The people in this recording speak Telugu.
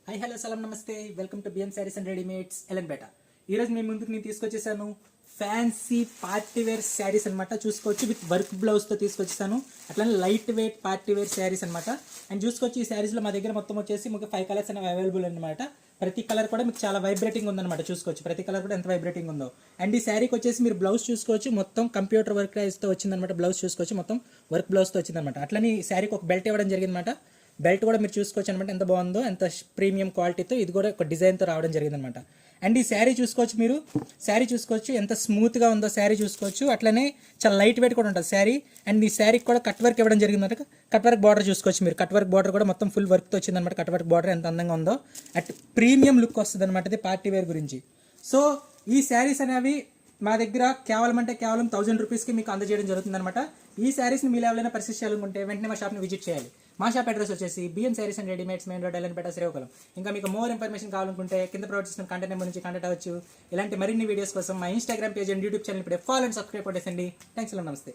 హై హలో సలాం నమస్తే, welcome to BM sarees and readymades Elanpeta. ఈరోజు మీ ముందుకు నేను తీసుకొచ్చేసాను ఫ్యాన్సీ పార్టీ వేర్ శారీస్ అనమాట. చూసుకోవచ్చు, విత్ వర్క్ బ్లౌజ్తో తీసుకొచ్చేసాను. అట్లానే light weight party wear sarees అనమాట. అండ్ చూసుకోవచ్చు, ఈ శారీస్లో మా దగ్గర మొత్తం వచ్చేసి మీకు 5 కలర్స్ అనేవి అవైలబుల్ అనమాట. ప్రతి కలర్ కూడా మీకు చాలా వైబ్రేటింగ్ ఉందన్నమాట. చూసుకోవచ్చు, ప్రతి కలర్ కూడా ఎంత వైబ్రేటింగ్ ఉందో. అండ్ ఈ శారీకి వచ్చేసి మీరు బ్లౌజ్ చూసుకోవచ్చు, మొత్తం కంప్యూటర్ వర్క్ తో వచ్చిందనమాట. బ్లౌజ్ చూసుకోవచ్చు, మొత్తం వర్క్ బ్లౌజ్తో వచ్చిందనమాట. అట్లనే ఈ శారీకి ఒక బెల్ట్ ఇవ్వడం జరిగిందన్నమాట. బెల్ట్ కూడా మీరు చూసుకోవచ్చు అనమాట, ఎంత బాగుందో, ఎంత ప్రీమియం క్వాలిటీతో ఇది కూడా ఒక డిజైన్తో రావడం జరిగింది అనమాట. అండ్ ఈ శారీ చూసుకోవచ్చు, మీరు శారీ చూసుకోవచ్చు ఎంత స్మూత్గా ఉందో శారీ చూసుకోవచ్చు. అట్లనే చాలా లైట్ వెయిట్ కూడా ఉంటుంది శారీ. అండ్ ఈ శారీకి కూడా కట్ వర్క్ ఇవ్వడం జరిగిందన్నమాట. కట్ వర్క్ బార్డర్ చూసుకోవచ్చు మీరు, కట్ వర్క్ బార్డర్ కూడా మొత్తం ఫుల్ వర్క్తో వచ్చిందనమాట. కట్ వర్క్ బార్డర్ ఎంత అందంగా ఉందో, అట్ ప్రీమియం లుక్ వస్తుంది అనమాట. ఇది పార్టీ వేర్ గురించి. సో ఈ శారీస్ అనేవి మా దగ్గర కేవలం 1000 రూపీస్కి మీకు అందజేయడం జరుగుతుంది అనమాట. ఈ శారీస్ని మీరు ఎవరైనా పర్చేస్ చేయాలనుకుంటే వెంటనే మా షాప్ని విజిట్ చేయాలి. మా షాప్ అడ్రస్ వచ్చేసి BM sarees and readymades, main road, Elanpeta, Srikakulam. ఇంకా మీకు మోర్ ఇన్ఫర్మేషన్ కావాలనుకుంటే కింద ప్రొవైడ్ చేసిన కాంటాక్ట్ నెంబర్ నుంచి కాంటాక్ట్ అవ్వచ్చు. ఇలాంటి మరిన్ని వీడియోస్ కోసం మా Instagram page and YouTube channel ఇప్పుడే ఫాలో అండ్ సబ్స్క్రైబ్ కొట్టేసండి. థ్యాంక్స్, నమస్తే.